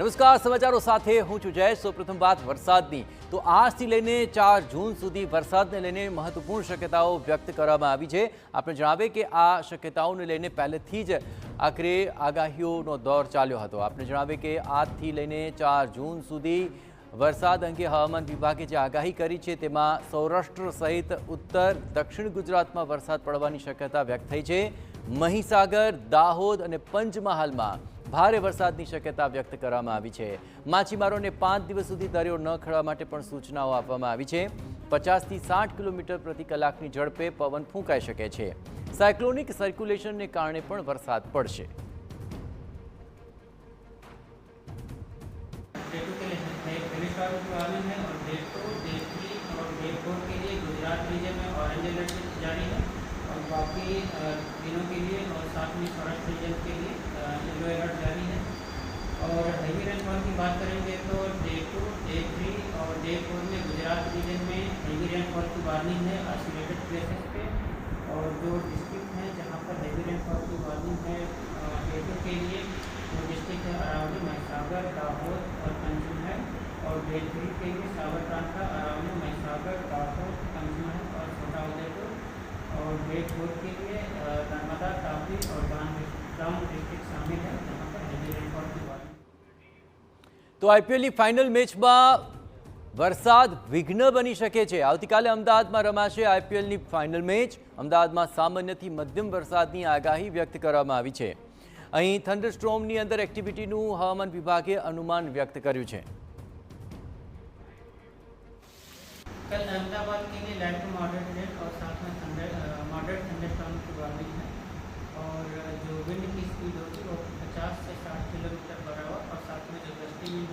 નમસ્કાર, સમાચારો સાથે હું છું જયેશ। સૌપ્રથમ વાત વરસાદની તો આજથી લઈને 4 જૂન સુધી વરસાદને લઈને મહત્વપૂર્ણ શક્યતાઓ વ્યક્ત કરવામાં આવી છે। આપણે જણાવીએ કે આ શક્યતાઓને લઈને પહેલેથી જ આખરે આગાહીઓનો દોર ચાલ્યો હતો। આપણે જણાવીએ કે આજથી લઈને 4 જૂન સુધી વરસાદ અંગે હવામાન વિભાગે જે આગાહી કરી છે તેમાં સૌરાષ્ટ્ર સહિત ઉત્તર દક્ષિણ ગુજરાતમાં વરસાદ પડવાની શક્યતા વ્યક્ત થઈ છે। મહીસાગર, દાહોદ અને પંચમહાલમાં ભારે વરસાદની શક્યતા વ્યક્ત કરવામાં આવી છે। માછીમારોને 5 દિવસ સુધી દરિયો ન ખેડવા માટે પણ સૂચનાઓ આપવામાં આવી છે। 50 થી 60 કિલોમીટર પ્રતિ કલાકની ઝડપે પવન ફૂંકાઈ શકે છે। સાયક્લોનિક સર્ક્યુલેશનને કારણે પણ વરસાદ પડશે। और बाकी दिनों के लिए और साथ में सौराष्ट्र रीजन के लिए येलो अलर्ट जारी है। और हैवी रेनफॉल की बात करेंगे तो डे 2, डे 3 और डे 4 में गुजरात रीजन में हैवी रेनफॉल की वार्निंग है आइसोलेटेड प्लेसेस पे। और जो डिस्ट्रिक्ट हैं जहाँ पर हैवी रेनफॉल की वार्निंग है डे 2 के लिए वो डिस्ट्रिक्ट है अरावली, महिसागर, दाहोद और पंचमहल। और डे 3 के लिए साबरकांठा, अरावली, महिसागर, दाहोद, पंचमहल और छोटा उदयपुर। और डे 4 के लिए नर्मदा, तापी और डाउन डिस्ट्रिक्ट शामिल है जहाँ पर हैवी रेनफॉल की बात। तो आईपीएलની ફાઇનલ મેચમાં વરસાદ વિઘ્ન બની શકે છે। આવતીકાલે અમદાવાદમાં રમાશે આઈપીએલની ફાઇનલ મેચ। અમદાવાદમાં સામાન્યથી મધ્યમ વરસાદની આગાહી વ્યક્ત કરવામાં આવી છે। અહીં થંડરસ્ટોર્મની અંદર એક્ટિવિટીનું હવામાન વિભાગે અનુમાન વ્યક્ત કર્યું છે। कल अहमदाबाद के लिए लाइट टू मॉडरेट रेन और साथ में मॉडरेट थंडरस्टॉर्म की वार्निंग है। और जो विंड की स्पीड होगी वो 50 से 60 किलोमीटर पर आवर और साथ में जो गस्ती विंड